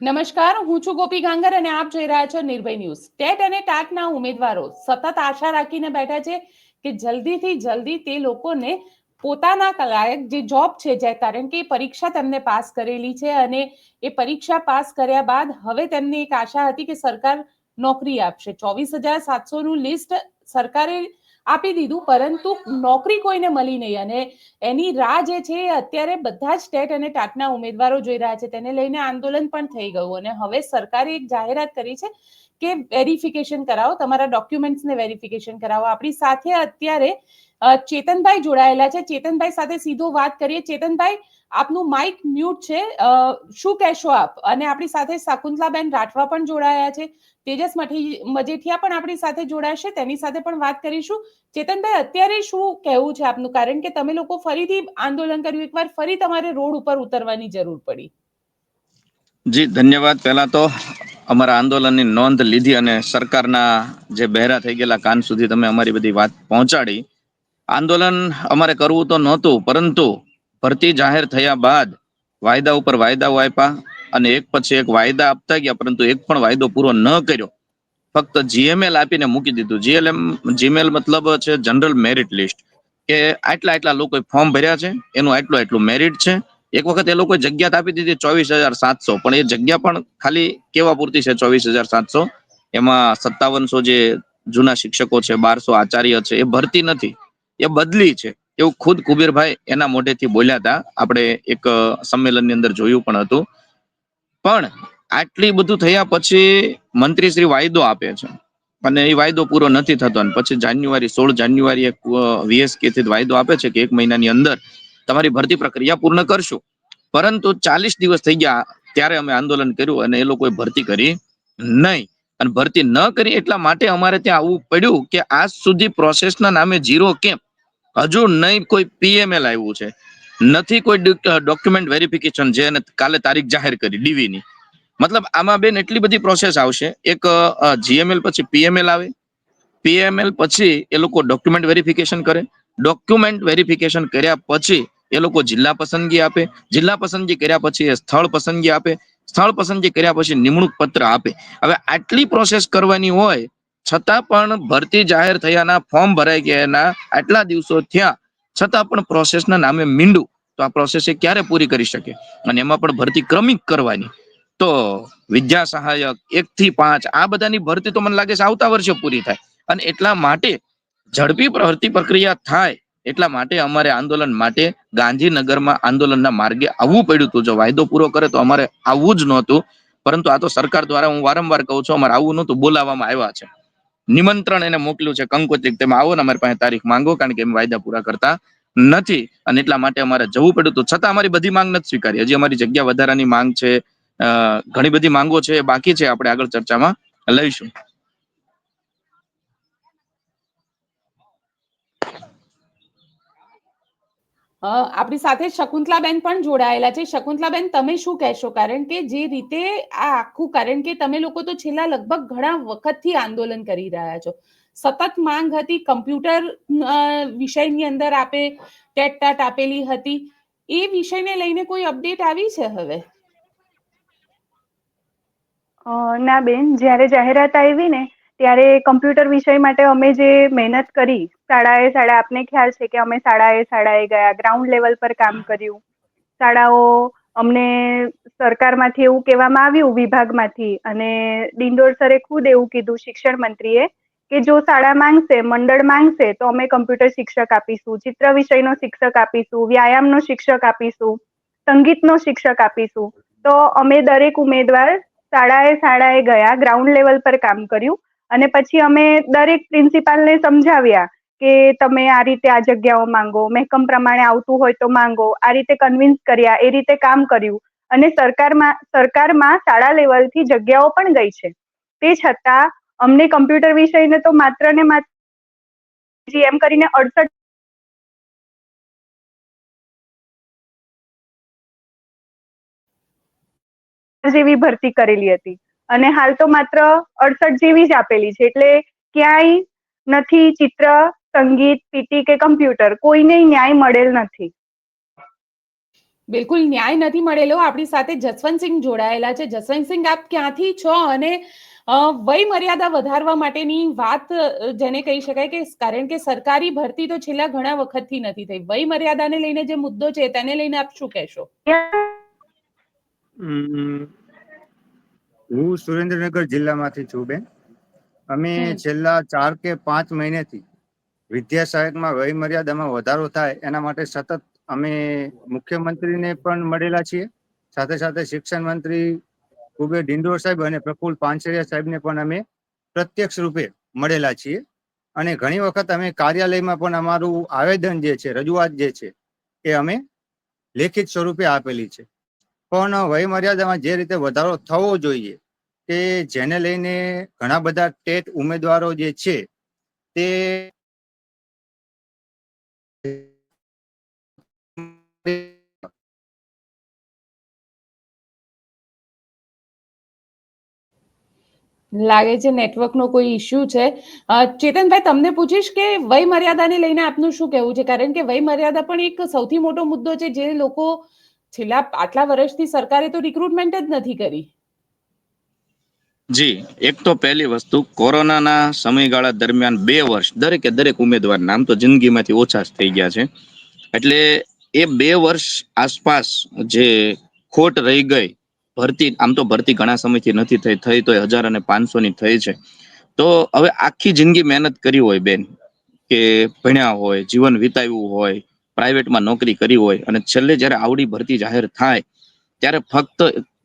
નમસ્કાર, હું છું ગોપી ગાંગર અને આપ જોઈ રહ્યા છો નિર્ભય ન્યૂઝ। ટેટ અને ટાટના ઉમેદવારો સતત આશા રાખીને બેઠા છે કે જલ્દીથી જલ્દી તે લોકોને પોતાના લાયક જે જોબ છે, કારણ કે પરીક્ષા તેમને પાસ કરેલી છે અને એ પરીક્ષા પાસ કર્યા બાદ હવે તેમને એક આશા હતી કે સરકાર નોકરી આપશે। 24,700 નું લિસ્ટ સરકારે આપી દીધું, પરંતુ નોકરી કોઈને મળી નહીં અને એની રાહ જે છે અત્યારે બધા જ ટેટ અને ટાટના ઉમેદવારો જોઈ રહ્યા છે। તેને લઈને આંદોલન પણ થઈ ગયું અને હવે સરકારે એક જાહેરાત કરી છે કે વેરિફિકેશન કરાવો, તમારા ડોક્યુમેન્ટ્સને વેરિફિકેશન કરાવો। આપણી સાથે અત્યારે ચેતનભાઈ જોડાયેલા છે। ચેતનભાઈ સાથે સીધો વાત કરીએ। ચેતનભાઈ, આપનું માઇક મ્યુટ છે, શું કહેશો આપ? અને આપણી સાથે શકુંતલાબેન રાઠવા પણ જોડાયા છે, તેજસ મજેઠિયા પણ આપણી સાથે જોડાશે, તેની સાથે પણ વાત કરીશું। ચેતનભાઈ, અત્યારે શું કહેવું છે આપનું? કારણ કે તમે લોકો ફરીથી આંદોલન કર્યું, એકવાર ફરી તમારે રોડ ઉપર ઉતરવાની જરૂર પડી। જી ધન્યવાદ। પહેલા તો અમારા આંદોલનની નોંધ લીધી અને સરકારના જે બહેરા થઈ ગયેલા કાન સુધી તમે અમારી બધી વાત પહોંચાડી। આંદોલન અમારે કરવું તો નહોતું, પરંતુ ભરતી જાહેર થયા બાદ વાયદા ઉપર વાયદાઓ આપ્યા અને એક પછી એક વાયદા આપતા ગયા, પરંતુ એક પણ વાયદો પૂરો ન કર્યો। ફક્ત જીએમએલ આપીને મૂકી દીધું। જીએમએલ મતલબ છે જનરલ મેરિટ લિસ્ટ, કે આટલા લોકોએ ફોર્મ ભર્યા છે, એનું આટલું મેરિટ છે। એક વખત એ લોકોએ જગ્યા આપી દીધી 24,700, પણ એ જગ્યા પણ ખાલી કેવા પૂરતી છે 24,700, એમાં 5700 જે જૂના શિક્ષકો છે, 1200 આચાર્ય છે, એ ભરતી નથી, એ બદલી છે, એવું ખુદ કુબેરભાઈ એના મોઢેથી બોલ્યા હતા। આપણે એક સંમેલનની અંદર જોયું પણ હતું। પણ આટલી બધું થયા પછી મંત્રી શ્રી વાયદો આપે છે અને એ વાયદો પૂરો નથી થતો, અને પછી 16 જાન્યુઆરી વીએસકે થી વાયદો આપે છે કે 1 મહિનાની અંદર તમારી ભરતી પ્રક્રિયા પૂર્ણ કરશું। પરંતુ 40 દિવસ થઈ ગયા ત્યારે અમે આંદોલન કર્યું અને એ લોકોએ ભરતી કરી નહીં, અને ભરતી ન કરી એટલા માટે અમારે ત્યાં આવવું પડ્યું કે આજ સુધી પ્રોસેસના નામે ઝીરો કેમ? હજુ નહીં કોઈ પીએમએલ આવ્યું છે, નથી કોઈ ડોક્યુમેન્ટ વેરિફિકેશન, જે કાલે તારીખ જાહેર કરી ડીવીની। મતલબ આમાં બેન એટલી બધી પ્રોસેસ આવશે। એક જીએમએલ પછી પીએમએલ આવે, પીએમએલ પછી એ લોકો ડોક્યુમેન્ટ વેરિફિકેશન કરે, ડોક્યુમેન્ટ વેરિફિકેશન કર્યા પછી એ લોકો જિલ્લા પસંદગી આપે, જિલ્લા પસંદગી કર્યા પછી એ સ્થળ પસંદગી આપે, સ્થળ પસંદગી કર્યા પછી નિમણૂક પત્ર આપે। હવે આટલી પ્રોસેસ કરવાની હોય છતાં પણ ભરતી જાહેર થયાના, ફોર્મ ભરાઈ ગયાના આટલા દિવસો થયા છતાં પણ પ્રોસેસના નામે મીંડું, તો આ પ્રોસેસ એ ક્યારે પૂરી કરી શકે? અને એમાં પણ ભરતી ક્રમિક કરવાની, તો વિદ્યા સહાયક 1 થી 5 આ બધાની ભરતી તો મને લાગે છે આવતા વર્ષે પૂરી થાય। અને એટલા માટે ઝડપી ભરતી પ્રક્રિયા થાય એટલા માટે અમારે આંદોલન માટે ગાંધીનગરમાં આંદોલનના માર્ગે આવવું પડ્યું હતું। જો વાયદો પૂરો કરે તો અમારે આવવું જ નહોતું, પરંતુ આ તો સરકાર દ્વારા, હું વારંવાર કહું છું, અમારે આવવું નહોતું, બોલાવવામાં આવ્યા છે, નિમંત્રણ એને મોકલ્યું છે કંકોત્રી, તમે આવો ને અમારી પાસે તારીખ માંગો, કારણ કે એમ વાયદા પૂરા કરતા નથી, અને એટલા માટે અમારે જવું પડ્યું હતું। છતાં અમારી બધી માંગ નથી સ્વીકારી। હજી અમારી જગ્યા વધારાની માંગ છે, ઘણી બધી માંગો છે, બાકી છે, આપણે આગળ ચર્ચામાં લઈશું। આપણી સાથે શકુંતલાબેન પણ જોડાયેલા છે। શકુંતલાબેન, તમે શું કહેશો? કારણ કે જે રીતે આ આખું, કારણ કે તમે લોકો તો છેલ્લા લગભગ ઘણા વખતથી આંદોલન કરી રહ્યા છો, સતત માંગ હતી, કમ્પ્યુટર વિષયની અંદર આપે ટેટ ટાટ આપેલી હતી, એ વિષયને લઈને કોઈ અપડેટ આવી છે હવે? ના બેન, જ્યારે જાહેરાત આવી ને ત્યારે કમ્પ્યુટર વિષય માટે અમે જે મહેનત કરી, શાળાએ આપને ખ્યાલ છે કે અમે શાળાએ ગયા, ગ્રાઉન્ડ લેવલ પર કામ કર્યું। શાળાઓ, અમને સરકારમાંથી એવું કહેવામાં આવ્યું, વિભાગમાંથી, અને ડિંડોર સરે ખુદ એવું કીધું, શિક્ષણ મંત્રીએ, કે જો શાળા માંગશે, મંડળ માંગશે તો અમે કમ્પ્યુટર શિક્ષક આપીશું, ચિત્ર વિષયનો શિક્ષક આપીશું, વ્યાયામનો શિક્ષક આપીશું, સંગીતનો શિક્ષક આપીશું। તો અમે દરેક ઉમેદવાર શાળાએ ગયા, ગ્રાઉન્ડ લેવલ પર કામ કર્યું, અને પછી અમે દરેક પ્રિન્સિપાલને સમજાવ્યા કે તમે આ રીતે આ જગ્યાઓ માંગો, મહેકમ પ્રમાણે આવતું હોય તો માંગો, આ રીતે કન્વિન્સ કર્યા, એ રીતે કામ કર્યું, અને સરકારમાં શાળા લેવલથી જગ્યાઓ પણ ગઈ છે। તે છતાં અમને કમ્પ્યુટર વિષયને તો માત્ર ને માત્ર એમ કરીને 68 જેવી ભરતી કરેલી હતી, અને હાલ તો માત્ર 68 જેવી જ આપેલી છે। એટલે ક્યાંય નથી ચિત્ર, સંગીત, પીટી કે કમ્પ્યુટર, કોઈને ન્યાય મળેલ નથી। બિલકુલ ન્યાય નથી મળેલો. આપણી સાથે જસવંતસિંહ જોડાયેલા છે. જસવંતસિંહ, આપ ક્યાંથી છો અને વય મર્યાદા વધારવા માટેની વાત જેને કહી શકાય કે કારણ કે સરકારી ભરતી તો છેલ્લા ઘણા વખતથી નથી થઈ, વય મર્યાદાને લઈને જે મુદ્દો છે તેને લઈને આપ શું કહેશો? હું સુરેન્દ્રનગર જિલ્લામાંથી છું બેન. અમે હમ. છેલ્લા 4 કે 5 મહિનેથી વિદ્યા સહાયકમાં વય મર્યાદામાં વધારો થાય એના માટે સતત અમે મુખ્યમંત્રીને પણ મળેલા છીએ, સાથે સાથે શિક્ષણ મંત્રી કુબેર ડિંડોર સાહેબ અને પ્રફુલ્લ પાનસરિયા સાહેબને પણ અમે પ્રત્યક્ષ રૂપે મળેલા છીએ. અને ઘણી વખત અમે કાર્યાલયમાં પણ અમારું આવેદન જે છે, રજૂઆત જે છે એ અમે લેખિત સ્વરૂપે આપેલી છે. પણ વય મર્યાદામાં જે રીતે વધારો થવો જોઈએ કે જેને લઈને ઘણા બધા ટેટ ઉમેદવારો જે છે તે લાગે છે નેટવર્કનો કોઈ ઇશ્યુ છે. ચેતનભાઈ, તમને પૂછીશ કે વય મર્યાદાને લઈને આપનું શું કહેવું છે? કારણ કે વય મર્યાદા પણ એક સૌથી મોટો મુદ્દો છે. જે લોકો છેલ્લા આટલા વર્ષથી સરકારે તો રિક્રુટમેન્ટ જ નથી કરી. જી, એક તો પહેલી વસ્તુ, કોરોનાના સમયગાળા દરમિયાન 2 વર્ષ દરેકે દરેક ઉમેદવાર નામ તો જિંદગીમાંથી ઓછા જ થઈ ગયા છે. એટલે એ 2 વર્ષ આસપાસ જે ખોટ રહી ગઈ, ભરતી આમ તો ભરતી ઘણા સમયથી નથી થઈ તો 1000 અને 500 ની થઈ છે. તો હવે આખી જિંદગી મહેનત કરી હોય બેન, કે ભણ્યા હોય, જીવન વિતાવ્યું હોય, પ્રાઇવેટમાં નોકરી કરી હોય, અને છેલ્લે જ્યારે આવડી ભરતી જાહેર થાય ત્યારે ફક્ત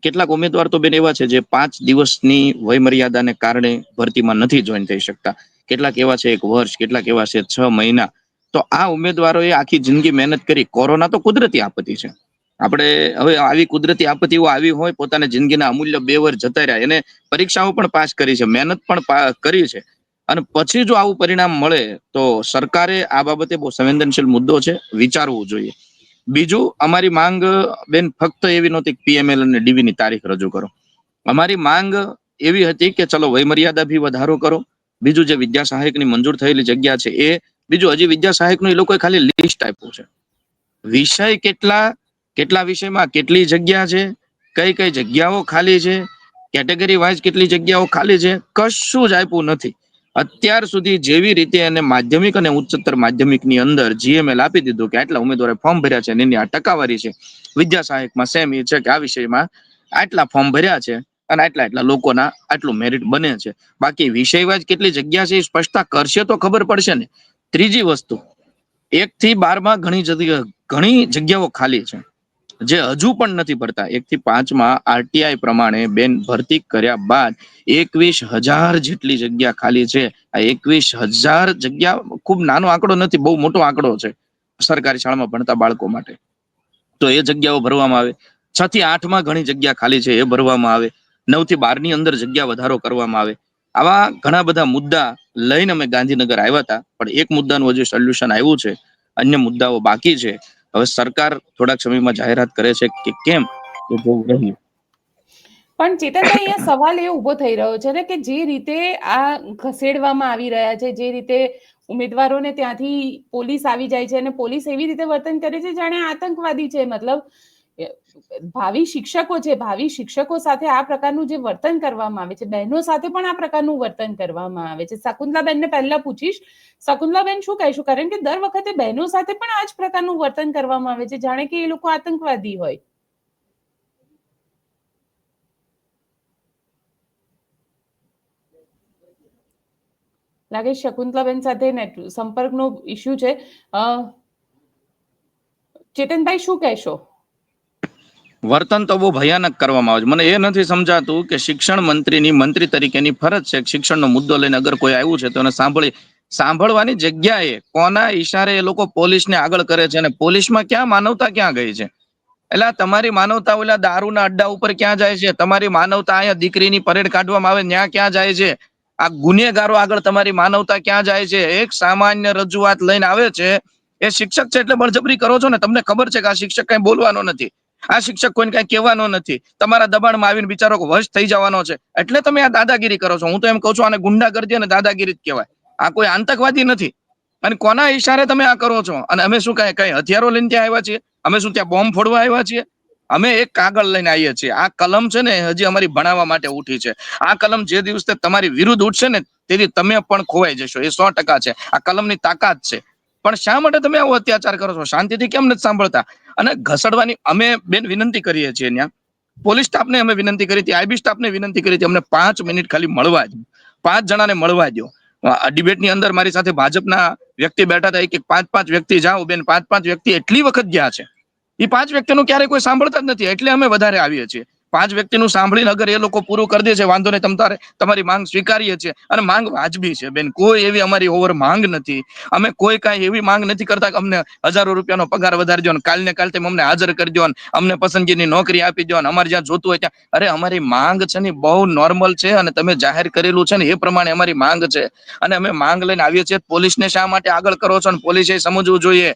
કેટલાક ઉમેદવાર તો બેન એવા છે જે 5 દિવસની વય મર્યાદાને કારણે ભરતીમાં નથી જોઈન થઈ શકતા. કેટલાક એવા છે 1 વર્ષ, કેટલાક એવા છે 6 મહિના. તો આ ઉમેદવારોએ આખી જિંદગી મહેનત કરી. કોરોના તો કુદરતી આપત્તિ છે. આપણે હવે આવી કુદરતી આપત્તિઓ આવી હોય, પોતાના જિંદગીના અમૂલ્ય 2 વર્ષ જતા રહ્યા, એને પરીક્ષાઓ પણ પાસ કરી છે, મહેનત પણ કરી છે, અને પછી જો આવું પરિણામ મળે તો સરકારે આ બાબતે બહુ સંવેદનશીલ મુદ્દો છે, વિચારવું જોઈએ. બીજું, અમારી માંગ બેન ફક્ત એવી નહોતી કે પીએમએલ અને ડીવી ની તારીખ રજૂ કરો. અમારી માંગ એવી હતી કે ચલો વય મર્યાદા ભી વધારો કરો. બીજું, જે વિદ્યા સહાયકની મંજૂર થયેલી જગ્યા છે એ, બીજું હજી વિદ્યા સહાયકનું એ લોકોએ ખાલી લિસ્ટ આપ્યું છે. વિષય કેટલા વિષયમાં કેટલી જગ્યા છે, કઈ કઈ જગ્યાઓ ખાલી છે, કેટેગરી વાઇઝ કેટલી જગ્યાઓ ખાલી છે, કશું જ આપ્યું નથી. અત્યાર સુધી જેવી રીતે એને માધ્યમિક અને ઉચ્ચતર માધ્યમિકની અંદર જીએમએલ આપી દીધું કે આટલા ઉમેદવારે ફોર્મ ભર્યા છે, એની આ ટકાવારી છે. વિદ્યા સહાયકમાં સેમ એ છે કે આ વિષયમાં આટલા ફોર્મ ભર્યા છે અને આટલા લોકોના આટલું મેરિટ બને છે. બાકી વિષય વાઇઝ કેટલી જગ્યા છે એ સ્પષ્ટતા કરશે તો ખબર પડશે ને. ત્રીજી વસ્તુ, 1 થી 12માં ઘણી જગ્યાઓ ખાલી છે જે હજુ પણ નથી ભરતા. 1 થી 5માં આરટીઆઈ પ્રમાણે બેન ભરતી કર્યા બાદ 21,000 જેટલી જગ્યા ખાલી છે. આ 21,000 જગ્યા ખૂબ નાનો આંકડો નથી, બહુ મોટો આંકડો છે સરકારી શાળામાં ભણતા બાળકો માટે. તો એ જગ્યાઓ ભરવામાં આવે. 6 થી 8માં ઘણી જગ્યા ખાલી છે, એ ભરવામાં આવે. 9 થી 12ની અંદર જગ્યા વધારો કરવામાં આવે. આવા ઘણા બધા મુદ્દા લઈને અમે ગાંધીનગર આવ્યા હતા, પણ એક મુદ્દાનું હજુ સોલ્યુશન આવ્યું છે, અન્ય મુદ્દાઓ બાકી છે. હવે સરકાર થોડાક સમયમાં જાહેરાત કરે છે કે કેમ, એ જોવું રહ્યું. પણ ચેતનભાઈ, અહીંયા સવાલ એ ઉભો થઈ રહ્યો છે ને કે જે રીતે આ ખસેડવામાં આવી રહ્યા છે, જે રીતે ઉમેદવારોને ત્યાંથી પોલીસ આવી જાય છે અને પોલીસ એવી રીતે વર્તન કરે છે જાણે આતંકવાદી છે. મતલબ ભાવિ શિક્ષકો છે, ભાવિ શિક્ષકો સાથે આ પ્રકારનું જે વર્તન કરવામાં આવે છે, બહેનો સાથે પણ આ પ્રકારનું વર્તન કરવામાં આવે છે. શકુંતલાબેનને પહેલા પૂછીશ, શકુંતલાબેન શું કહેશું? કારણ કે દર વખતે બહેનો સાથે પણ આ જ પ્રકારનું વર્તન કરવામાં આવે છે, જાણે કે એ લોકો આતંકવાદી હોય. લાગે શકુંતલાબેન સાથે સંપર્કનો ઇશ્યુ છે. ચેતનભાઈ, શું કહેશો? વર્તન તો બહુ ભયાનક કરવામાં આવે છે. મને એ નથી સમજાતું કે શિક્ષણ મંત્રીની મંત્રી તરીકેની ફરજ છે, શિક્ષણનો મુદ્દો લઈને અગર કોઈ આવ્યું છે તો એને સાંભળવાની જગ્યાએ કોના ઈશારે એ લોકો પોલીસને આગળ કરે છે, અને પોલીસમાં ક્યાં માનવતા ક્યાં ગઈ છે? એટલે તમારી માનવતા ઓલા દારૂના અડ્ડા ઉપર ક્યાં જાય છે? તમારી માનવતા અહીંયા દીકરીની પરેડ કાઢવામાં આવે ત્યાં ક્યાં જાય છે? આ ગુનેગારો આગળ તમારી માનવતા ક્યાં જાય છે? એક સામાન્ય રજૂઆત લઈને આવે છે, એ શિક્ષક છે એટલે બળજબરી કરો છો ને. તમને ખબર છે કે આ શિક્ષક કઈ બોલવાનો નથી, આ શિક્ષક કોઈને કઈ કહેવાનો નથી, તમારા દબાણમાં આવીને બિચારો વશ થઈ જવાનો છે, એટલે તમે આ દાદાગીરી કરો છો. હું તો એમ કહું છું, આને ગુંડાગર્દી અને દાદાગીરી જ કહેવાય. આ કોઈ આતંકવાદી નથી. અને કોના ઈશારે તમે આ કરો છો? અને અમે શું કઈ હથિયારો લઈને ત્યાં આવ્યા છીએ? અમે શું ત્યાં બોમ્બ ફોડવા આવ્યા છીએ? અમે એક કાગળ લઈને આવીએ છીએ. આ કલમ છે ને હજી અમારી ભણાવવા માટે ઉઠી છે. આ કલમ જે દિવસે તમારી વિરુદ્ધ ઉઠશે ને તેથી તમે પણ ખોવાઈ જશો. એ 100% છે. આ કલમની તાકાત છે. પણ શા માટે તમે આવો અત્યાચાર કરો છો? શાંતિથી કેમ નથી સાંભળતા? અને ઘસડવાની અમે બેન વિનંતી કરીએ છીએ. ત્યાં પોલીસ સ્ટાફને અમે વિનંતી કરી હતી, આઈબી સ્ટાફને વિનંતી કરી હતી, અમને 5 મિનિટ ખાલી મળવા દો, 5 જણાને મળવા દો. ડિબેટની અંદર મારી સાથે ભાજપના વ્યક્તિ બેઠા હતા કે 5 વ્યક્તિ જાઓ બેન, 5 વ્યક્તિ એટલી વખત ગયા છે. એ 5 વ્યક્તિનું ક્યારેય કોઈ સાંભળતા જ નથી, એટલે અમે વધારે આવીએ છીએ. 5 વ્યક્તિનું સાંભળીને અગર એ લોકો પૂરું કરી દે છે, વાંધો નહીં, તમારી માંગ સ્વીકારીએ છીએ અને માંગ વાજબી છે બેન. કોઈ એવી અમારી ઓવર માંગ નથી. અમે કોઈ કાંઈ એવી માંગ નથી કરતા કે અમને હજારો રૂપિયાનો પગાર વધારી દો, કાલ ને કાલ તમે અમને હાજર કરી દો, અમને પસંદગીની નોકરી આપી દો, અમારે જ્યાં જોતું હોય ત્યાં. અરે અમારી માંગ છે ને બહુ નોર્મલ છે અને તમે જાહેર કરેલું છે ને એ પ્રમાણે અમારી માંગ છે અને અમે માંગ લઈને આવીએ છીએ. પોલીસને શા માટે આગળ કરો છો? અને પોલીસે સમજવું જોઈએ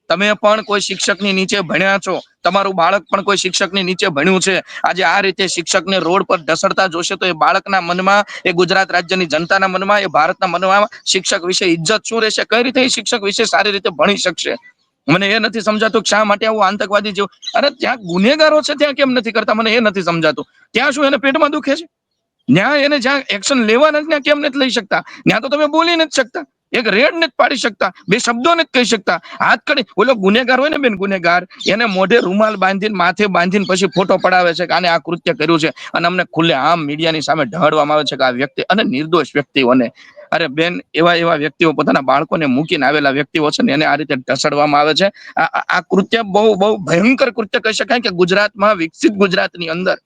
તમે પણ કોઈ શિક્ષકની નીચે ભણ્યા છો, તમારું બાળક પણ કોઈ શિક્ષકની નીચે ભણ્યું છે. આજે આ રીતે શિક્ષકને રોડ પર ઢસડતા જોશે તો એ બાળકના મનમાં, એ ગુજરાત રાજ્યની જનતાના મનમાં, એ ભારતના મનમાં શિક્ષક વિશે ઇજ્જત શું રહેશે? કઈ રીતે એ શિક્ષક વિશે સારી રીતે ભણી શકશે? મને એ નથી સમજાતું શા માટે આવું આતંકવાદી જેવું. અરે ત્યાં ગુનેગારો છે ત્યાં કેમ નથી કરતા? મને એ નથી સમજાતું. ત્યાં શું એને પેટમાં દુખે છે? ન્યાય એને જ્યાં એક્શન લેવાના ત્યાં કેમ નથી લઈ શકતા? ત્યાં તો તમે બોલી નથી શકતા, એક રેડ નથી પાડી શકતા, 2 શબ્દો નથી કહી શકતા. હાથ કરી ઓલો ગુનેગાર હોય ને બેન, ગુનેગાર એને મોઢે રૂમાલ બાંધીને, માથે બાંધીને પછી ફોટો પડાવે છે કે આને આ કૃત્ય કર્યું છે અને અમને ખુલ્લે આમ મીડિયાની સામે ઢાળવામાં આવે છે કે આ વ્યક્તિ અને નિર્દોષ વ્યક્તિઓને. અરે બેન, એવા વ્યક્તિઓ પોતાના બાળકોને મૂકીને આવેલા વ્યક્તિઓ છે ને એને આ રીતે ઢસડવામાં આવે છે. આ કૃત્ય બહુ ભયંકર કૃત્ય કહી શકાય કે ગુજરાતમાં, વિકસિત ગુજરાતની અંદર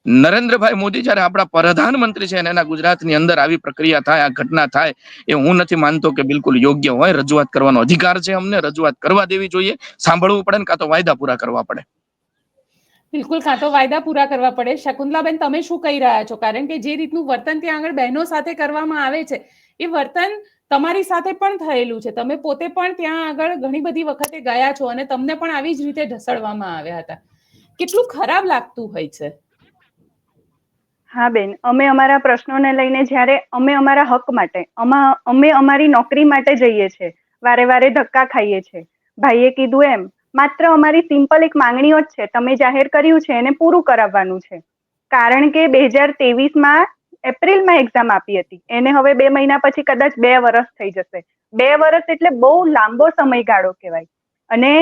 નરેન્દ્રભાઈ મોદી જયારે આપણા પ્રધાનમંત્રી છે અને એના ગુજરાતની અંદર આવી પ્રક્રિયા થાય, આ ઘટના થાય, એ હું નથી માનતો કે બિલકુલ યોગ્ય હોય. રજૂઆત કરવાનો અધિકાર છે અમને, રજૂઆત કરવા દેવી જોઈએ. સાંભળવું પડે ને કાં તો વાયદા પૂરા કરવા પડે. બિલકુલ, કાં તો વાયદા પૂરા કરવા પડે. શકુંતલાબેન, તમે શું કહી રહ્યા છો? કારણ કે જે રીતનું વર્તન ત્યાં આગળ બહેનો સાથે કરવામાં આવે છે એ વર્તન તમારી સાથે પણ થયેલું છે. તમે પોતે પણ ત્યાં આગળ ઘણી બધી વખતે ગયા છો અને તમને પણ આવી જ રીતે ઢસડવામાં આવ્યા હતા. કેટલું ખરાબ લાગતું હોય છે. હા બેન, અમે અમારા પ્રશ્નોને લઈને જ્યારે અમે અમારા હક માટે, અમે અમારી નોકરી માટે જઈએ છીએ, વારે વારે ધક્કા ખાઈએ છીએ. ભાઈએ કીધું એમ માત્ર અમારી સિમ્પલ એક માંગણીઓ જ છે, તમે જાહેર કર્યું છે એને પૂરું કરાવવાનું છે. કારણ કે 2023માં એપ્રિલમાં એક્ઝામ આપી હતી, એને હવે 2 મહિના પછી કદાચ 2 વર્ષ થઈ જશે. 2 વર્ષ એટલે બહુ લાંબો સમયગાળો કહેવાય. અને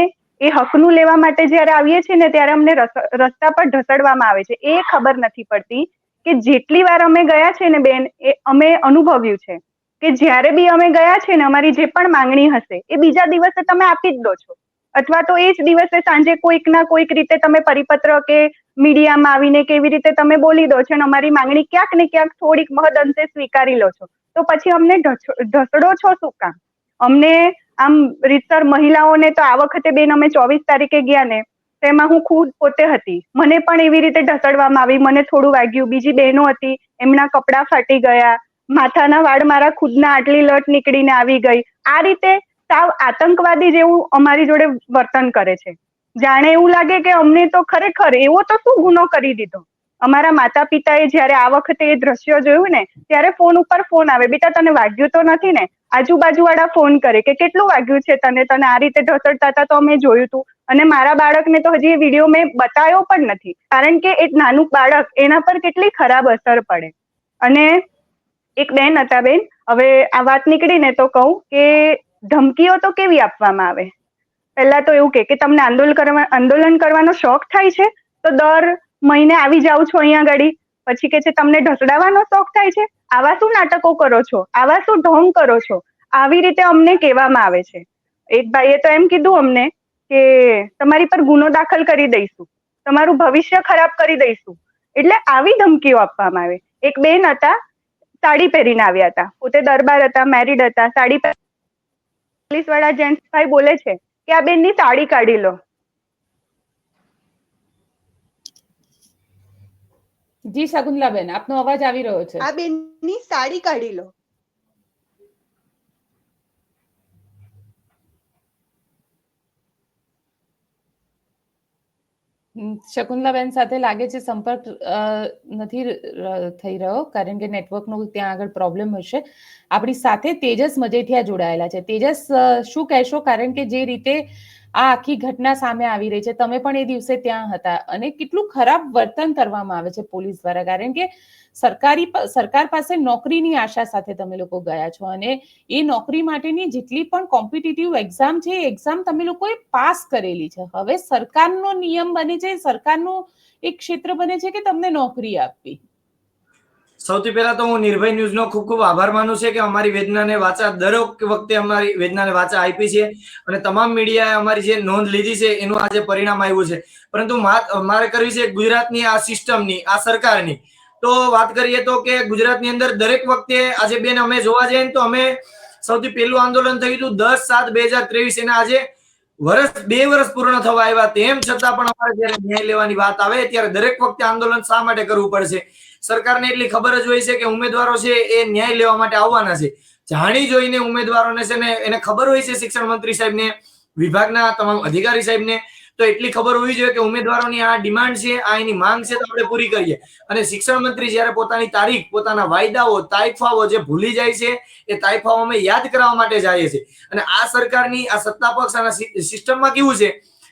એ હકનું લેવા માટે જ્યારે આવીએ છીએ ને ત્યારે અમને રસ્તા પર ઢસડવામાં આવે છે. એ ખબર નથી પડતી કે જેટલી વાર અમે ગયા છે ને બેન, એ અમે અનુભવ્યું છે કે જ્યારે બી અમે ગયા છે ને, અમારી જે પણ માંગણી હશે એ બીજા દિવસે તમે આપી જ દો છો, અથવા તો એ જ દિવસે સાંજે કોઈક ના કોઈક રીતે તમે પરિપત્ર કે મીડિયામાં આવીને કેવી રીતે તમે બોલી દો છો અને અમારી માંગણી ક્યાંક ને ક્યાંક થોડીક મહદ અંશે સ્વીકારી લો છો. તો પછી અમને ઢસડો છો શું કામ? અમને આમ રીતસર મહિલાઓને તો આ વખતે બેન અમે 24 તારીખે ગયા ને, તેમાં હું ખુદ પોતે હતી, મને પણ એવી રીતે ઢસડવામાં આવી. મને થોડું વાગ્યું, બીજી બહેનો હતી એમના કપડા ફાટી ગયા, માથાના વાળ મારા ખુદના આટલી લટ નીકળીને આવી ગઈ. આ રીતે સાવ આતંકવાદી જેવું અમારી જોડે વર્તન કરે છે. જાણે એવું લાગે કે અમને તો ખરેખર એવો તો શું ગુનો કરી દીધો. અમારા માતા પિતાએ જ્યારે આ વખતે એ દ્રશ્ય જોયું ને ત્યારે ફોન ઉપર ફોન આવે, બેટા તને વાગ્યું તો નથી ને? આજુબાજુ વાળા ફોન કરે કે કેટલું વાગ્યું છે તને આ રીતે ઢસડતા હતા તો અમે જોયું હતું. અને મારા બાળકને તો હજી એ વિડીયો મેં બતાવ્યો પણ નથી, કારણ કે એક નાનું બાળક, એના પર કેટલી ખરાબ અસર પડે. અને એક બેન હતા બેન, હવે આ વાત નીકળી ને તો કહું કે ધમકીઓ તો કેવી આપવામાં આવે. પહેલા તો એવું કે તમને આંદોલન કરવાનો શોખ થાય છે તો દર મહિને આવી જાવ છો અહીંયા ગાડી. પછી કે છે તમને ઢસડાવવાનો શોખ થાય છે, આવા શું નાટકો કરો છો, આવા શું ઢોંગ કરો છો, આવી રીતે અમને કહેવામાં આવે છે. એક ભાઈએ તો એમ કીધું અમને કે તમારી પર ગુનો દાખલ કરી દઈશું, તમારું ભવિષ્ય ખરાબ કરી દઈશું. એટલે આવી ધમકીઓ આપવામાં આવે. એક બેન હતા, સાડી પહેરીને આવ્યા હતા, પોતે દરબાર હતા, મેરિડ હતા, સાડી પોલીસ વાળા જેન્ટ્સ ભાઈ બોલે છે કે આ બેનની સાડી કાઢી લો. જી શકુંતલાબેન, આપનો અવાજ આવી રહ્યો છે. આ બેનની સાડી કાઢી લો. શકુંતલાબેન સાથે લાગે છે સંપર્ક નથી થઈ રહ્યો, કારણ કે નેટવર્કનો ત્યાં આગળ પ્રોબ્લેમ હશે. આપણી સાથે તેજસ મજેઠિયા જોડાયેલા છે. તેજસ, શું કહેશો? કારણ કે જે રીતે આ આખી ઘટના સામે આવી રહી છે, તમે પણ એ દિવસે ત્યાં હતા, અને કેટલું ખરાબ વર્તન કરવામાં આવે છે પોલીસ દ્વારા, કારણ કે સરકાર પાસે નોકરીની આશા સાથે તમે લોકો ગયા છો, અને એ નોકરી માટેની જેટલી પણ કોમ્પિટિટિવ એક્ઝામ છે, એ એક્ઝામ તમે લોકોએ પાસ કરેલી છે. હવે સરકારનો નિયમ બને છે, સરકારનું એક ક્ષેત્ર બને છે કે તમને નોકરી આપવી. સૌથી પહેલા તો હું નિર્ભય ન્યૂઝનો ખૂબ ખૂબ આભાર માનું છે કે અમારી વેદનાને વાચા દરેક વખતે અમારી વેદનાને વાચા આપી છે, અને તમામ મીડિયાએ અમારી જે નોંધ લીધી છે એનું આજે પરિણામ આવ્યું છે. પરંતુ મારે કરવી છે ગુજરાતની આ સિસ્ટમની, આ સરકારની. તો વાત કરીએ તો કે ગુજરાતની અંદર દરેક વખતે આજે બેન અમે જોવા જઈએ તો અમે સૌથી પહેલું આંદોલન થયું હતું 10/7/2023, એના આજે 2 વર્ષ પૂર્ણ થવા આવ્યા. તેમ છતાં પણ અમારે જયારે ન્યાય લેવાની વાત આવે ત્યારે દરેક વખતે આંદોલન શા માટે કરવું પડશે? સરકારને એટલી ખબર જ હોય છે કે ઉમેદવારો છે એ ન્યાય લેવા માટે આવવાના છે. જાણી જોઈને ઉમેદવારોને છે ને એને ખબર હોય છે, શિક્ષણ મંત્રી સાહેબને, વિભાગના તમામ અધિકારી સાહેબને તો એટલી ખબર હોવી જોઈએ કે ઉમેદવારોની આ ડિમાન્ડ છે, આ એની માંગ છે, તો આપણે પૂરી કરીએ. અને શિક્ષણ મંત્રી જયારે પોતાની તારીખ, પોતાના વાયદાઓ, તાઇફાઓ જે ભૂલી જાય છે, એ તાઇફાઓ અમે યાદ કરાવવા માટે જઈએ છીએ. અને આ સરકારની આ સત્તા પક્ષ અને સિસ્ટમમાં કેવું છે,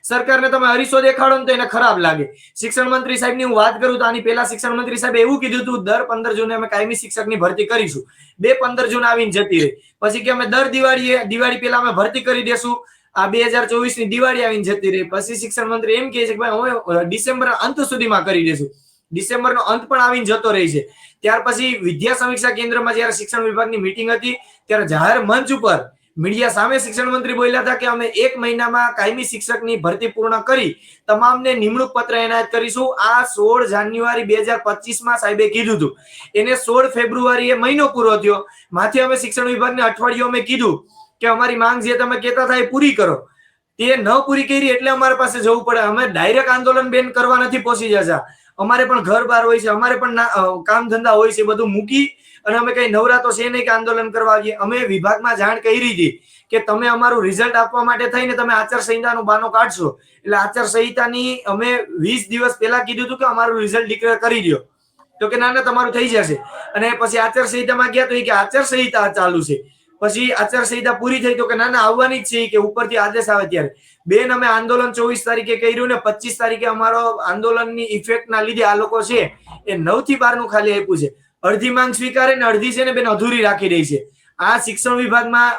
સરકારને તમે અરીસો દેખાડો તો એને ખરાબ લાગે. શિક્ષણ મંત્રી સાહેબની હું વાત કરું તો આની પહેલા શિક્ષણ મંત્રી સાહેબે એવું કીધું હતું, દર 15 જૂને અમે કાયમી શિક્ષકની ભરતી કરીશું. 15 જૂન આવીને જતી રહી. પછી કે અમે દર દિવાળી પહેલા અમે ભરતી કરી દેશું. આ 2024 ની દિવાળી આવીને જતી રહી. પછી શિક્ષણ મંત્રી એમ કહે છે કે ભાઈ હવે ડિસેમ્બર અંત સુધીમાં કરી દેશું. ડિસેમ્બરનો અંત પણ આવીને જતો રહી છે. ત્યાર પછી વિદ્યા સમીક્ષા કેન્દ્રમાં જયારે શિક્ષણ વિભાગની મીટિંગ હતી ત્યારે જાહેર મંચ ઉપર મીડિયા સામે શિક્ષણ મંત્રી બોલ્યા હતા કે અમે 1 મહિનામાં કાયમી શિક્ષકની ભરતી પૂર્ણ કરી તમામને નિમણૂક પત્ર એનાયત કરીશું. આ 16 જાન્યુઆરી 2025 સાહેબે કીધું હતું. એને 16 ફેબ્રુઆરીએ મહિનો પૂરો થયો. માથે અમે શિક્ષણ વિભાગને અઠવાડિયું અમે કીધું કે અમારી માંગ જે તમે કહેતા હતા એ પૂરી કરો. તે ન પૂરી કરી એટલે અમારી પાસે જવું પડે. અમે ડાયરેક્ટ આંદોલન બેન કરવા નથી પહોંચી જતા. અમારે પણ ઘર બાર હોય છે, અમારે પણ કામ ધંધા હોય છે. બધું મૂકી અને અમે કઈ નવરાતો છે નહીં કે આંદોલન કરવા આવીએ. અમે વિભાગમાં જાણ કરી હતી કે તમે અમારું રિઝલ્ટ આપવા માટે થઈને તમે આચારસંહિતાનો બાનો કાઢશો. એટલે આચારસંહિતાની અમે 20 દિવસ પહેલા કીધું હતું કે અમારું રિઝલ્ટ ડિક્લેર કરી દો. તો કે ના તમારું થઈ જશે. અને પછી આચારસંહિતામાં ગયા તો કે આચારસંહિતા ચાલુ છે. પછી આચારસંહિતા પૂરી થઈ તો કે ના આવવાની જ છે કે ઉપરથી આદેશ આવે ત્યારે. બેન અમે આંદોલન 24 તારીખે કર્યું ને 25 તારીખે અમારો આંદોલનની ઇફેક્ટ ના લીધે આ લોકો છે એ 9 થી 12 નું ખાલી આપ્યું છે. અડધી માંગ સ્વીકારે ને અડધી છે ને બેન અધૂરી રાખી રહી છે. આ શિક્ષણ વિભાગમાં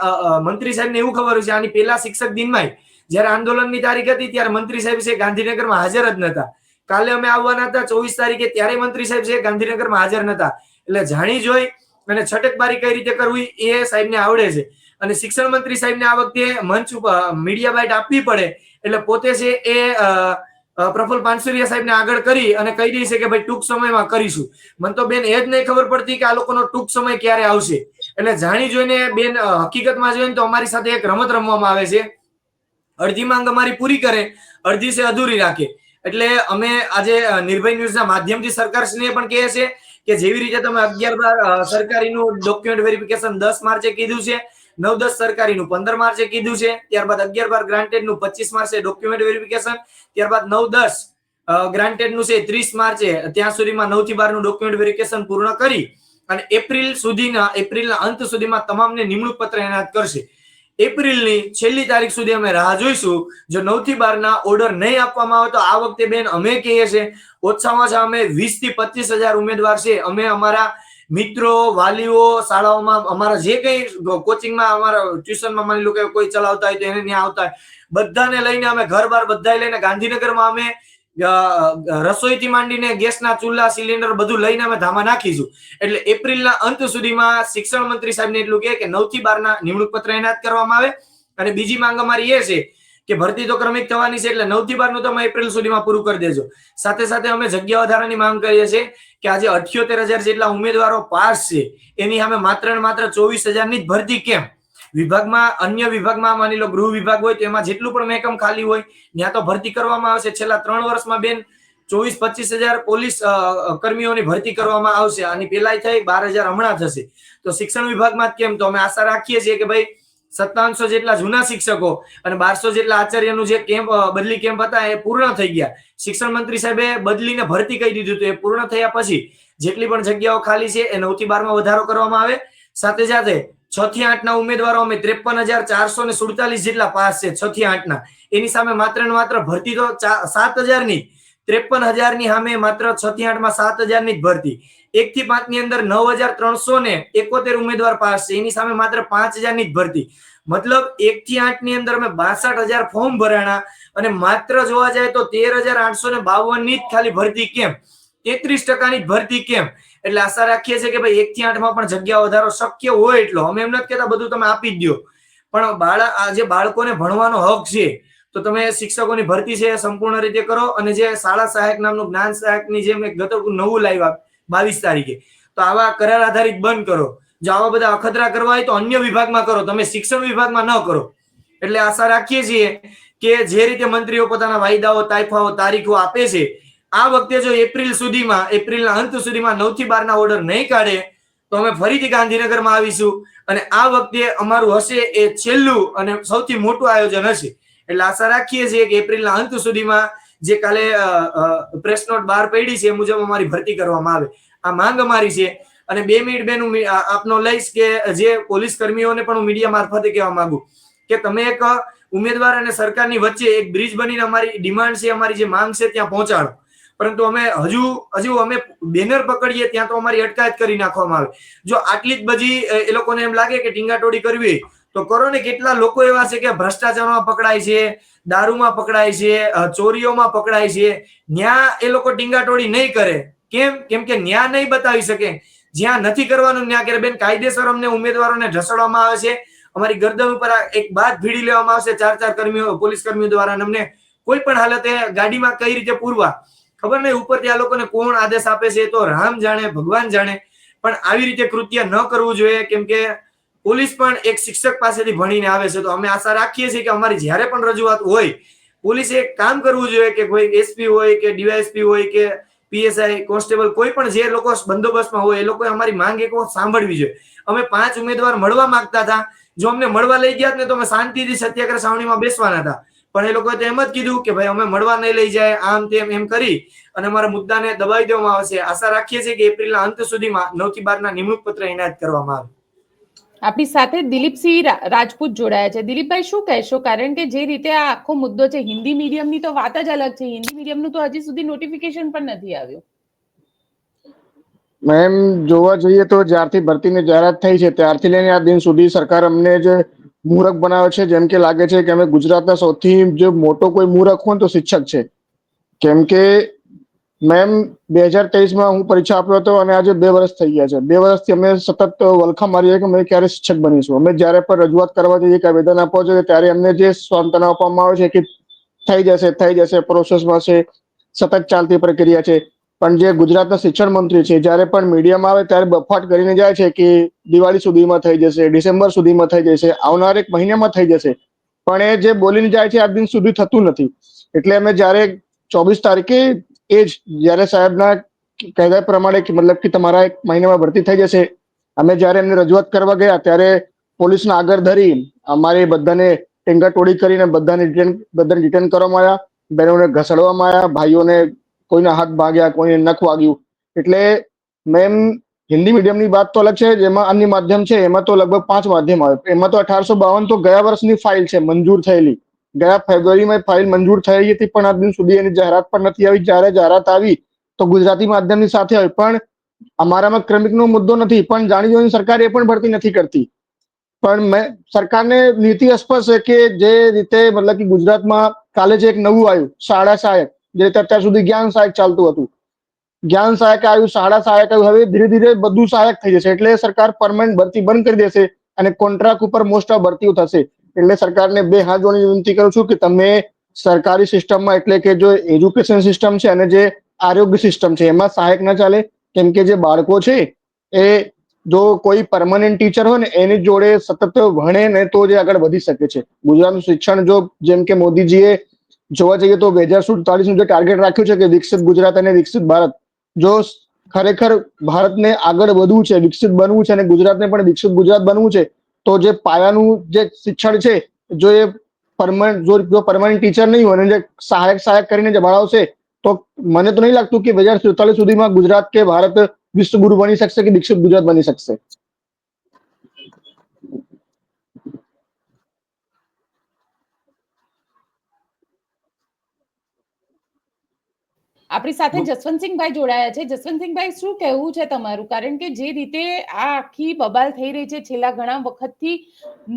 મંત્રી સાહેબને એવું ખબર છે, આની પહેલા શિક્ષક દિનમાં જયારે આંદોલનની તારીખ હતી ત્યારે મંત્રી સાહેબ છે ગાંધીનગરમાં હાજર જ નતા. કાલે અમે આવવાના હતા 24 તારીખે, ત્યારે મંત્રી સાહેબ છે ગાંધીનગરમાં હાજર નતા. એટલે જાણી જોઈ અને છટકબારી કઈ રીતે કરવી એ સાહેબને આવડે છે. અને શિક્ષણ મંત્રી સાહેબને આ વખતે મંચ ઉપર મીડિયા બાઇટ આપવી પડે એટલે પોતે છે એ પ્રફુલ્લ પાનસુરિયા સાહેબને આગળ કરી અને કહી દે છે કે ભાઈ ટૂંક સમયમાં કરીશું. મને તો બેન એ જ નહીં ખબર પડતી કે આ લોકોનો ટૂંક સમય ક્યારે આવશે. એટલે જાણી જોઈને બેન હકીકતમાં જોઈને તો અમારી સાથે એક રમત રમવામાં આવે છે. અડધી માંગ અમારી પૂરી કરે, અડધી છે અધૂરી રાખે. એટલે અમે આજે નિર્ભય ન્યૂઝના માધ્યમથી સરકારશ્રીને પણ કહીએ છીએ કે જેવી રીતે તમે 11/12 સરકારીનું ડોક્યુમેન્ટ વેરિફિકેશન 10 માર્ચે કીધું છે, 9-10 સરકારીનું 15 માર્ચે કીધું છે, ત્યારબાદ 11/12 ગ્રાન્ટેડનું 25 માર્ચે ડોક્યુમેન્ટ વેરિફિકેશન, ત્યારબાદ 9-10 ગ્રાન્ટેડનું છે 30 માર્ચે, ત્યાં સુધીમાં 9 થી 12 નું ડોક્યુમેન્ટ વેરિફિકેશન પૂર્ણ કરી અને એપ્રિલના અંત સુધીમાં તમામને નિમણૂક પત્ર એનાયત કરશે. એપ્રિલની છેલ્લી તારીખ સુધી અમે રાહ જોઈશું. જો 9 થી 12 ના ઓર્ડર નહીં આપવામાં આવે તો આ વખતે બેન અમે કહીએ છીએ ઓછામાં ઓછા અમે 20 થી 25 હજાર ઉમેદવાર છે. અમે અમારા મિત્રો, વાલીઓ, શાળાઓમાં અમારા જે કઈ કોચિંગમાં અમારા ટ્યુશનમાં માની લો કે કોઈ ચલાવતા હોય તો એને ત્યાં આવતા હોય બધાને લઈને અમે ઘર બાર બધાય લઈને ગાંધીનગરમાં અમે રસોઈથી માંડીને ગેસના ચૂલા, સિલિન્ડર બધું લઈને અમે ધામા નાખીશું. એટલે એપ્રિલના અંત સુધીમાં શિક્ષણ મંત્રી સાહેબને એટલું કહે કે 9 થી 12 ના નિમણૂક પત્ર એનાયત કરવામાં આવે. અને બીજી માંગ અમારી એ છે કે ભરતી તો ક્રમિક થવાની છે એટલે 9 થી 12 નું તમે એપ્રિલ સુધીમાં પૂરું કરી દેજો. સાથે સાથે અમે જગ્યા વધારાની માંગ કરીએ છીએ કે આજે 78,000 જેટલા ઉમેદવારો પાસ છે એની સામે માત્ર ને માત્ર 24,000 ની જ ભરતી કેમ? વિભાગમાં અન્ય વિભાગમાં માની લો ગૃહ વિભાગ હોય તો એમાં જેટલું પણ મહેકમ ખાલી હોય ત્યાં તો ભરતી કરવામાં આવશે. છેલ્લા 3 વર્ષમાં બેન 24-25,000 પોલીસ કર્મીઓની ભરતી કરવામાં આવશે. આની પહેલા થઈ 12,000 હમણાં થશે. તો શિક્ષણ વિભાગમાં કેમ? તો અમે આશા રાખીએ છીએ કે ભાઈ 5700 જેટલા જૂના શિક્ષકો અને 1200 જેટલા આચાર્યનું જે કેમ્પ બદલી કેમ્પ હતા એ પૂર્ણ થઈ ગયા. શિક્ષણ મંત્રી સાહેબે બદલીને ભરતી કહી દીધું હતું. એ પૂર્ણ થયા પછી જેટલી પણ જગ્યાઓ ખાલી છે એ 9 થી 12 માં વધારો કરવામાં આવે. સાથે સાથે 6 થી 8 ના ઉમેદવારો અમે 53,447 જેટલા પાસ છે. 6 થી 8 ના એની સામે માત્ર ને માત્ર ભરતી તો 7,000 ની 53,000 ની સામે માત્ર 6 થી 8 માં 7,000 ની જ ભરતી. 1 થી 5 ની અંદર 9,371 ઉમેદવાર પાસ છે. એની સામે માત્ર 5,000 ની જ ભરતી. મતલબ 1 થી 8 ની અંદર અમે 62,000 ફોર્મ ભરાણા અને માત્ર જોવા જાય તો 13,852 ની જ ખાલી ભરતી કેમ 33% ની ભરતી કેમ. એટલે આશા રાખીએ છીએ કે ભાઈ 1 થી 8 માં પણ જગ્યા વધારો શક્ય હોય એટલો. અમે એમ નથી કહેતા બધું તમે આપી જ દો, પણ જે બાળકોને ભણવાનો હક છે તો તમે શિક્ષકોની ભરતી છે સંપૂર્ણ રીતે કરો. અને જે શાળા સહાયક નામનું જ્ઞાન સહાયકની જે મેં ગત નવું લાવ્યા 22 તારીખે, તો આવા કરાર આધારિત બંધ કરો. જો આવા બધા અખતરા કરવા હોય તો અન્ય વિભાગમાં કરો, તમે શિક્ષણ વિભાગમાં ન કરો. એટલે આશા રાખીએ છીએ કે જે રીતે મંત્રીઓ પોતાના વાયદાઓ, તાઇફાઓ, તારીખો આપે છે, આ વખતે જો એપ્રિલના અંત સુધીમાં 9 થી 12 ના ઓર્ડર નહીં કાઢે તો અમે ફરીથી ગાંધીનગરમાં આવીશું અને આ વખતે અમારું હશે એ છેલ્લું અને સૌથી મોટું આયોજન હશે. એટલે આશા રાખીએ છીએ કે એપ્રિલના અંત સુધીમાં જે કાલે પ્રેસ નોટ બહાર પડી છે એ મુજબ અમારી ભરતી કરવામાં આવે. આ માંગ અમારી છે. અને 2 મિનિટ બેન હું આપનો લઈશ કે જે પોલીસ કર્મીઓને પણ હું મીડિયા મારફતે કહેવા માંગુ કે તમે એક ઉમેદવાર અને સરકારની વચ્ચે એક બ્રિજ બનીને અમારી ડિમાન્ડ છે, અમારી જે માંગ છે ત્યાં પહોંચાડો. પરંતુ અમે હજુ અમે બેનર પકડીએ ત્યાં તો અમારી અટકાયત કરી નાખવામાં આવે. જો આટલી જ બધી એ લોકોને એમ લાગે કે ટીંગાટોળી કરવી તો કરો ને. કેટલા લોકો એવા છે કે ભ્રષ્ટાચારમાં પકડાય છે, દારૂમાં પકડાય છે, ચોરીઓમાં પકડાય છે. ન્યા એ લોકો ટીંગાટોળી નહીં કરે. કેમ કે ન્યા નહીં બતાવી શકે. જ્યાં નથી કરવાનું ત્યાં કરે. બેન, કાયદેસર અમને ઉમેદવારોને ઢસડવામાં આવે છે. અમારી ગરદન ઉપર એક બાદ ભીડી લેવામાં આવશે 4 પોલીસ કર્મીઓ દ્વારા. અમને કોઈ પણ હાલતે ગાડીમાં કઈ રીતે પૂરવા ખબર નહીં. ઉપરથી આ લોકોને કોણ આદેશ આપે છે તો રામ જાણે, ભગવાન જાણે. પણ આવી રીતે કૃત્ય ન કરવું જોઈએ. કેમ કે પોલીસ પણ એક શિક્ષક પાસેથી ભણીને આવે છે. તો અમે આશા રાખીએ છીએ કે અમારી જ્યારે પણ રજૂઆત હોય, પોલીસે એક કામ કરવું જોઈએ કે કોઈ એસપી હોય કે ડીવાયએસપી હોય કે પીએસઆઈ, કોન્સ્ટેબલ, કોઈ પણ જે લોકો બંદોબસ્તમાં હોય એ લોકોએ અમારી માંગ એક વખત સાંભળવી જોઈએ. અમે 5 ઉમેદવાર મળવા માંગતા હતા. જો અમને મળવા લઈ ગયા ને તો અમે શાંતિથી સત્યાગ્રહ છાવણીમાં બેસવાના હતા. પણ એ લોકોએ તો એમ જ કીધું કે ભાઈ અમે મળવા નહીં લઈ જાય, આમ તેમ એમ કરી અને અમારા મુદ્દાને દબાવી દેવામાં આવશે. આશા રાખીએ છીએ કે એપ્રિલના અંત સુધીમાં 9 થી 12 ના નિમણૂક પત્ર એનાયત કરવામાં આવે. આપણી સાથે દિલીપસિંહ રાજપૂત જોડાયા છે. દિલીપભાઈ, શું કહેશો? કારણ કે જે રીતે આ આખો મુદ્દો છે, હિન્દી મીડિયમની તો વાત જ અલગ છે. હિન્દી મીડિયમનું તો હજી સુધી નોટિફિકેશન પણ નથી આવ્યું. મેમ, જોવા જઈએ તો જ્યારથી ભરતીની જાહેરાત થઈ છે ત્યારથી લઈને આ દિન સુધી સરકાર અમને જે મૂરખ બનાવે છે, જેમ કે લાગે છે કે અમે ગુજરાતના સૌથી જે મોટો કોઈ મૂરખ હોય તો શિક્ષક છે. કેમ કે મેમ 2023માં હું પરીક્ષા આપ્યો હતો અને આજે 2 વર્ષ થઈ ગયા છે. 2 વર્ષથી અમે સતત વલખા મારીએ કે અમે ક્યારે શિક્ષક બનીશું. અમે જ્યારે પણ રજૂઆત કરવા જઈએ કે આવેદન આપવા જોઈએ ત્યારે અમને જે સાંત્વના આપવામાં આવે છે કે થઈ જશે, પ્રોસેસમાં છે, સતત ચાલતી પ્રક્રિયા છે. પણ જે ગુજરાતના શિક્ષણ મંત્રી છે જ્યારે પણ મીડિયામાં આવે ત્યારે બફાટ કરીને જાય છે કે દિવાળી સુધીમાં થઈ જશે, ડિસેમ્બર સુધીમાં થઈ જશે, આવનાર 1 મહિનામાં થઈ જશે. પણ એ જે બોલીને જાય છે આ દિન સુધી થતું નથી. એટલે અમે જ્યારે 24 તારીખે એ જ જ્યારે સાહેબના કહેવા પ્રમાણે કે મતલબ કે તમારા 1 મહિનામાં ભરતી થઈ જશે, અમે જ્યારે એમને રજૂઆત કરવા ગયા ત્યારે પોલીસને આગળ ધરી અમારે બધાને ટેંગાટોળી કરીને બધાને ડિટેન કરવામાં આવ્યા, બહેનોને ઘસડવામાં આવ્યા, ભાઈઓને કોઈના હાથ ભાગ્યા, કોઈને નખ વાગ્યું. એટલે મેમ, હિન્દી મીડિયમની વાત તો અલગ છે, જેમાં અન્ય માધ્યમ છે એમાં તો લગભગ 5 માધ્યમ આવે. એમાં તો 1852 તો ગયા વર્ષની ફાઇલ છે મંજૂર થયેલી. ગયા ફેબ્રુઆરીમાં ફાઇલ મંજૂર થઈ હતી પણ આજ દિન સુધી એની જાહેરાત પણ નથી આવી. જ્યારે જાહેરાત આવી તો ગુજરાતી માધ્યમની સાથે આવી. પણ અમારામાં ક્રમિકનો મુદ્દો નથી, પણ જાણી જોઈને સરકાર એ પણ ભરતી નથી કરતી. પણ સરકારને નીતિ સ્પષ્ટ છે કે જે રીતે મતલબ કે ગુજરાતમાં કાલે જે એક નવું આવ્યું શાળા સહાયક, જે રીતે અત્યાર સુધી જ્ઞાન સહાયક ચાલતું હતું, જ્ઞાન સહાયક આવ્યું, શાળા સહાયક આવ્યું, હવે ધીરે ધીરે બધું સહાયક થઈ જશે. એટલે સરકાર પરમાનન્ટ ભરતી બંધ કરી દેશે અને કોન્ટ્રાક્ટ ઉપર મોસ્ટ ઓફ ભરતીઓ થશે. એટલે સરકારને 2 હાથ જોડીને વિનંતી કરું છું કે તમે સરકારી સિસ્ટમમાં એટલે કે જો એજ્યુકેશન સિસ્ટમ છે અને જે આરોગ્ય સિસ્ટમ છે એમાં સહાયક ના ચાલે. કેમ કે જે બાળકો છે એ જો કોઈ પરમાનન્ટ ટીચર હોય ને એની જોડે સતત ભણે ને તો જે આગળ વધી શકે છે. ગુજરાતનું શિક્ષણ જો જેમ કે મોદીજીએ જોવા જઈએ તો 2047 નું જે ટાર્ગેટ રાખ્યું છે કે વિકસિત ગુજરાત અને વિકસિત ભારત, જો ખરેખર ભારતને આગળ વધવું છે, વિકસિત બનવું છે અને ગુજરાતને પણ વિકસિત ગુજરાત બનવું છે તો જે પાયાનું જે શિક્ષણ છે, જો એ પરમાનન્ટ ટીચર નહીં હોય અને જે સહાયક કરીને જે ભણાવશે, તો મને તો નહીં લાગતું કે 2047 સુધીમાં ગુજરાત કે ભારત વિશ્વગુરુ બની શકશે કે દીક્ષિત ગુજરાત બની શકશે. આપણી સાથે જસવંતસિંહભાઈ જોડાયા છે. જસવંતસિંહભાઈ, શું કહેવું છે તમારું? કારણ કે જે રીતે આ આખી બબાલ થઈ રહી છે, છેલ્લા ઘણા વખતથી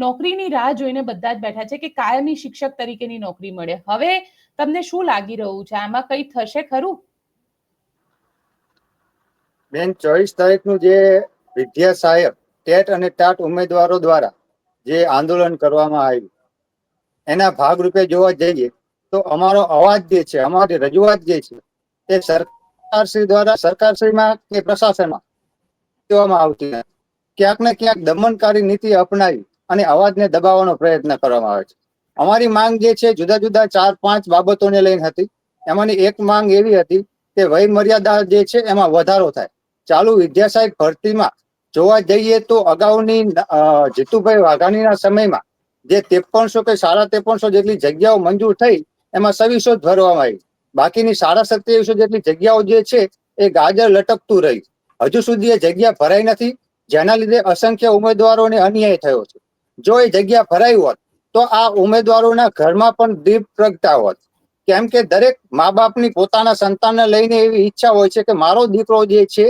નોકરીની રાહ જોઈને બધા જ બેઠા છે કે કાયમી શિક્ષક તરીકેની નોકરી મળે. હવે તમને શું લાગી રહ્યું છે, આમાં કઈ થશે ખરું? બેન, 24 તારીખનું જે વિદ્યા સહાયક ટેટ અને ટાટ ઉમેદવારો દ્વારા જે આંદોલન કરવામાં આવ્યું, એના ભાગરૂપે જોવા જઈએ તો અમારો અવાજ જે છે, અમારી રજૂઆત જે છે, તે સરકારશ્રી દ્વારા સરકારશ્રીમાં કે પ્રશાસનમાં કહેવામાં આવતી નથી. ક્યાંક ને ક્યાંક દમનકારી નીતિ અપનાવી અને અવાજને દબાવવાનો પ્રયત્ન કરવામાં આવે છે. અમારી માંગ જે છે જુદા જુદા 4-5 બાબતોને લઈને હતી. એમાંની એક માંગ એવી હતી કે વય મર્યાદા જે છે એમાં વધારો થાય. ચાલુ વિદ્યા સહાયક ભરતીમાં જોવા જઈએ તો અગાઉની જીતુભાઈ વાઘાણીના સમયમાં જે 5300 કે 5350 જેટલી જગ્યાઓ મંજૂર થઈ, એમાં 2600 જ ભરવામાં આવી. બાકીની 2750 જેટલી જગ્યાઓ જે છે એ ગાજર લટકતું રહી. હજુ સુધી એ જગ્યા ભરાઈ નથી, જેના લીધે અસંખ્ય ઉમેદવારોને અન્યાય થયો છે. જો એ જગ્યા ભરાઈ હોત તો આ ઉમેદવારોના ઘરમાં પણ દીપ પ્રગટા હોત. કેમ કે દરેક મા બાપની પોતાના સંતાનને લઈને એવી ઈચ્છા હોય છે કે મારો દીકરો જે છે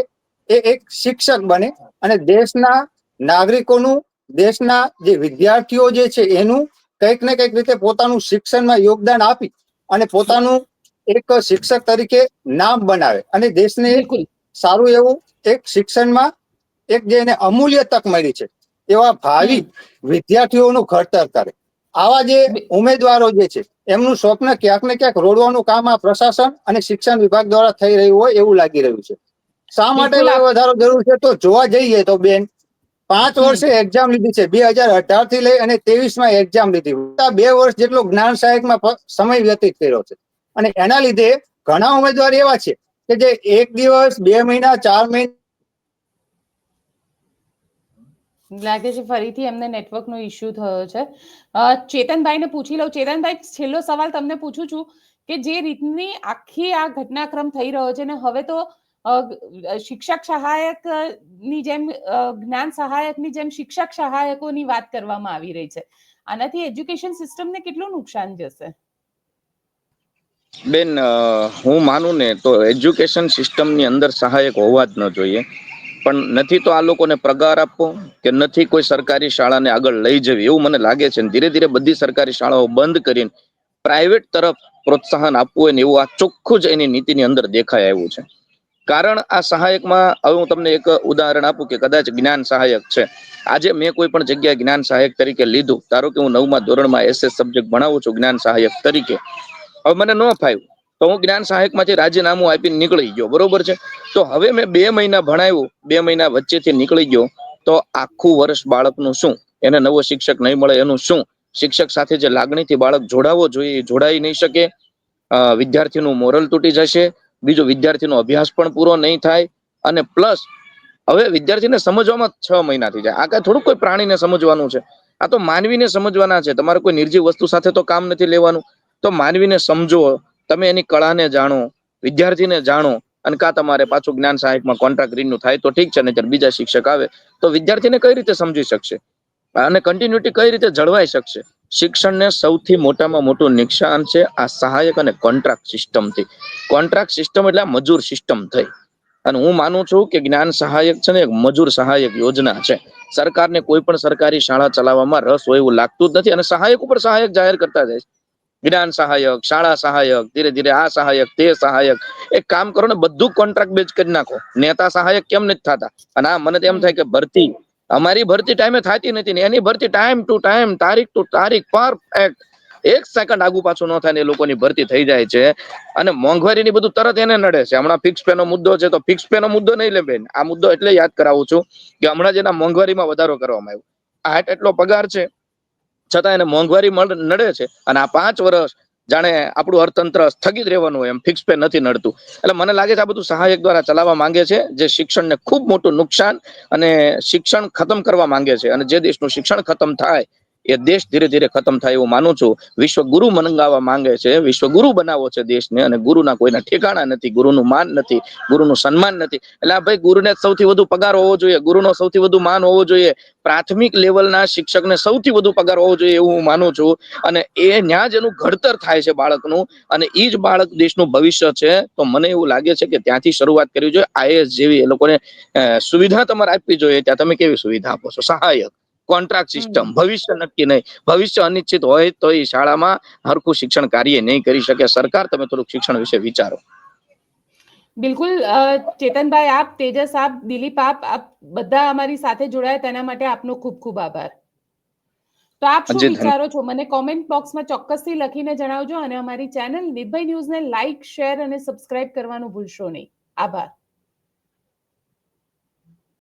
એ એક શિક્ષક બને અને દેશના નાગરિકોનું, દેશના જે વિદ્યાર્થીઓ જે છે એનું કંઈક ને કંઈક રીતે પોતાનું શિક્ષણમાં યોગદાન આપી અને પોતાનું એક શિક્ષક તરીકે નામ બનાવે અને દેશને સારું એવું એક શિક્ષણમાં એક જે એને અમૂલ્ય તક મળી છે એવા ભાવિ વિદ્યાર્થીઓનું ઘડતર કરે. આવા જે ઉમેદવારો જે છે એમનું સ્વપ્ન ક્યાંક ને ક્યાંક રોડવાનું કામ આ પ્રશાસન અને શિક્ષણ વિભાગ દ્વારા થઈ રહ્યું હોય એવું લાગી રહ્યું છે. શા માટે વધારો જરૂર છે? તો જોવા જઈએ તો બેન, 5 વર્ષે એક્ઝામ લીધી છે. 2018 થી લઈ અને 23માં એક્ઝામ લીધી. 2 વર્ષ જેટલો જ્ઞાન સહાયકમાં સમય વ્યતીત કર્યો છે અને એના લીધે ઘણા ઉમેદવાર એવા છે કે જે 1 દિવસ, 2 મહિના, 4 મહિના લાગે છે ફરીથી એમને નેટવર્કનો ઇશ્યુ થયો છે. ચેતનભાઈને પૂછી લઉં. ચેતનભાઈ, છેલ્લો સવાલ તમને પૂછું છું કે જે રીતની આખી આ ઘટનાક્રમ થઈ રહ્યો છે ને હવે તો શિક્ષક સહાયક ની જેમ જ્ઞાન સહાયકની જેમ શિક્ષક સહાયકોની વાત કરવામાં આવી રહી છે, આનાથી એજ્યુકેશન સિસ્ટમને કેટલું નુકસાન જશે? બેન, હું માનું ને તો એજ્યુકેશન સિસ્ટમની અંદર સહાયક હોવા જ ન જોઈએ. પણ નથી તો આ લોકોને પગાર આપવો કે નથી કોઈ સરકારી શાળાને આગળ લઈ જવી એવું મને લાગે છે. ધીરે ધીરે બધી સરકારી શાળાઓ બંધ કરીને પ્રાઇવેટ તરફ પ્રોત્સાહન આપવું હોય ને એવું આ ચોખ્ખું જ એની નીતિની અંદર દેખાય આવ્યું છે. કારણ આ સહાયકમાં હવે હું તમને એક ઉદાહરણ આપું કે કદાચ જ્ઞાન સહાયક છે. આજે મેં કોઈ પણ જગ્યાએ જ્ઞાન સહાયક તરીકે લીધું, ધારો કે હું 9મા ધોરણમાં SS સબ્જેક્ટ ભણાવું છું જ્ઞાન સહાયક તરીકે. હવે મને ન ફાવ્યું તો હું જ્ઞાન સહાયકમાંથી રાજીનામું આપીને નીકળી ગયો, બરોબર છે. તો હવે મેં 2 મહિના ભણાવ્યું, 2 મહિના વચ્ચેથી નીકળી ગયો તો આખું વર્ષ બાળકનું શું? એને નવો શિક્ષક નહીં મળે એનું શું? શિક્ષક સાથે જે લાગણીથી બાળક જોડાવો જોઈએ એ જોડાઈ નહીં શકે. વિદ્યાર્થીનું મોરલ તૂટી જશે. બીજો વિદ્યાર્થીનો અભ્યાસ પણ પૂરો નહીં થાય. અને પ્લસ હવે વિદ્યાર્થીને સમજવામાં 6 મહિના થઈ જાય. આ કાંઈ થોડુંક કોઈ પ્રાણીને સમજવાનું છે, આ તો માનવીને સમજવાના છે. તમારે કોઈ નિર્જીવ વસ્તુ સાથે તો કામ નથી લેવાનું. તો માનવીને સમજો, તમે એની કળાને જાણો, વિદ્યાર્થીને જાણો અને કાં તમારે પાછું જ્ઞાન સહાયકમાં કોન્ટ્રાક્ટ રિન્યુ થાય તો ઠીક છે, નહીંતર બીજા શિક્ષક આવે તો વિદ્યાર્થીને કઈ રીતે સમજી શકશે અને કન્ટિન્યુટી કઈ રીતે જળવાઈ શકશે? શિક્ષણને સૌથી મોટામાં મોટું નુકસાન છે આ સહાયક અને કોન્ટ્રાક્ટ સિસ્ટમથી. કોન્ટ્રાક્ટ સિસ્ટમ એટલે મજૂર સિસ્ટમ થઈ. અને હું માનું છું કે જ્ઞાન સહાયક છે ને એક મજૂર સહાયક યોજના છે. સરકારને કોઈ પણ સરકારી શાળા ચલાવવામાં રસ હોય એવું લાગતું જ નથી અને સહાયક ઉપર સહાયક જાહેર કરતા જાય. જ્ઞાન સહાયક, શાળા સહાયક, ધીરે ધીરે આ સહાયક, તે સહાયક. એક કામ કરો ને, બધું કોન્ટ્રાક્ટ બેઝ કરી નાખો. નેતા સહાયક કેમ નથી થતા? અને આ મને એમ થાય કે ભરતી, અમારી ભરતી ટાઈમે થતી નથી ને એની ભરતી ટાઈમ ટુ ટાઈમ, તારીખ ટુ તારીખ પરફેક્ટ, 1 સેકન્ડ આગુ પાછું ન થાય ને એ લોકોની ભરતી થઈ જાય છે. અને મોંઘવારીની બધું તરત એને નડે છે. હમણાં ફિક્સ પે નો મુદ્દો છે તો ફિક્સ પે નો મુદ્દો નહીં લે બેન. આ મુદ્દો એટલે યાદ કરાવું છું કે હમણાં જ એના મોંઘવારીમાં વધારો કરવામાં આવ્યો. આ એટલો પગાર છે છતાં એને મોંઘવારી નડે છે અને આ 5 વર્ષ જાણે આપણું અર્થતંત્ર સ્થગિત રહેવાનું હોય એમ, ફિક્સ પે નથી નડતું. એટલે મને લાગે છે આ બધું સહાયક દ્વારા ચલાવવા માંગે છે, જે શિક્ષણને ખૂબ મોટું નુકસાન અને શિક્ષણ ખતમ કરવા માંગે છે. અને જે દેશનું શિક્ષણ ખતમ થાય એ દેશ ધીરે ધીરે ખતમ થાય એવું માનું છું. વિશ્વગુરુ મંગાવવા માંગે છે, વિશ્વગુરુ બનાવવો છે દેશને, અને ગુરુના કોઈના ઠેકાણા નથી, ગુરુનું માન નથી, ગુરુનું સન્માન નથી. એટલે આ ભાઈ ગુરુને સૌથી વધુ પગાર હોવો જોઈએ, ગુરુનો સૌથી વધુ માન હોવો જોઈએ, પ્રાથમિક લેવલના શિક્ષકને સૌથી વધુ પગાર હોવો જોઈએ એવું હું માનું છું. અને એ ન્યા જ એનું ઘડતર થાય છે બાળકનું, અને એ જ બાળક દેશનું ભવિષ્ય છે. તો મને એવું લાગે છે કે ત્યાંથી શરૂઆત કરવી જોઈએ. IAS જેવી એ લોકોને સુવિધા તમારે આપવી જોઈએ. ત્યાં તમે કેવી સુવિધા આપો છો? સહાયક, કોન્ટ્રાક્ટ સિસ્ટમ. ભવિષ્ય નક્કી નહીં, ભવિષ્ય અનિશ્ચિત હોય તો એ શાળામાં હરખું શિક્ષણ કાર્ય નહીં કરી શકે સરકાર. તમે થોડુંક શિક્ષણ વિશે વિચારો. બિલકુલ ચેતનભાઈ, આપ, તેજસ આપ, દિલીપ આપ બધા અમારી સાથે જોડાયા તેના માટે આપનો ખૂબ ખૂબ આભાર. તો આપ શું વિચારો છો મને કોમેન્ટ બોક્સમાં ચોક્કસથી લખીને જણાવજો, અને અમારી ચેનલ નિર્ભય ન્યૂઝને લાઇક, શેર અને સબસ્ક્રાઇબ કરવાનું ભૂલશો નહીં. આભાર.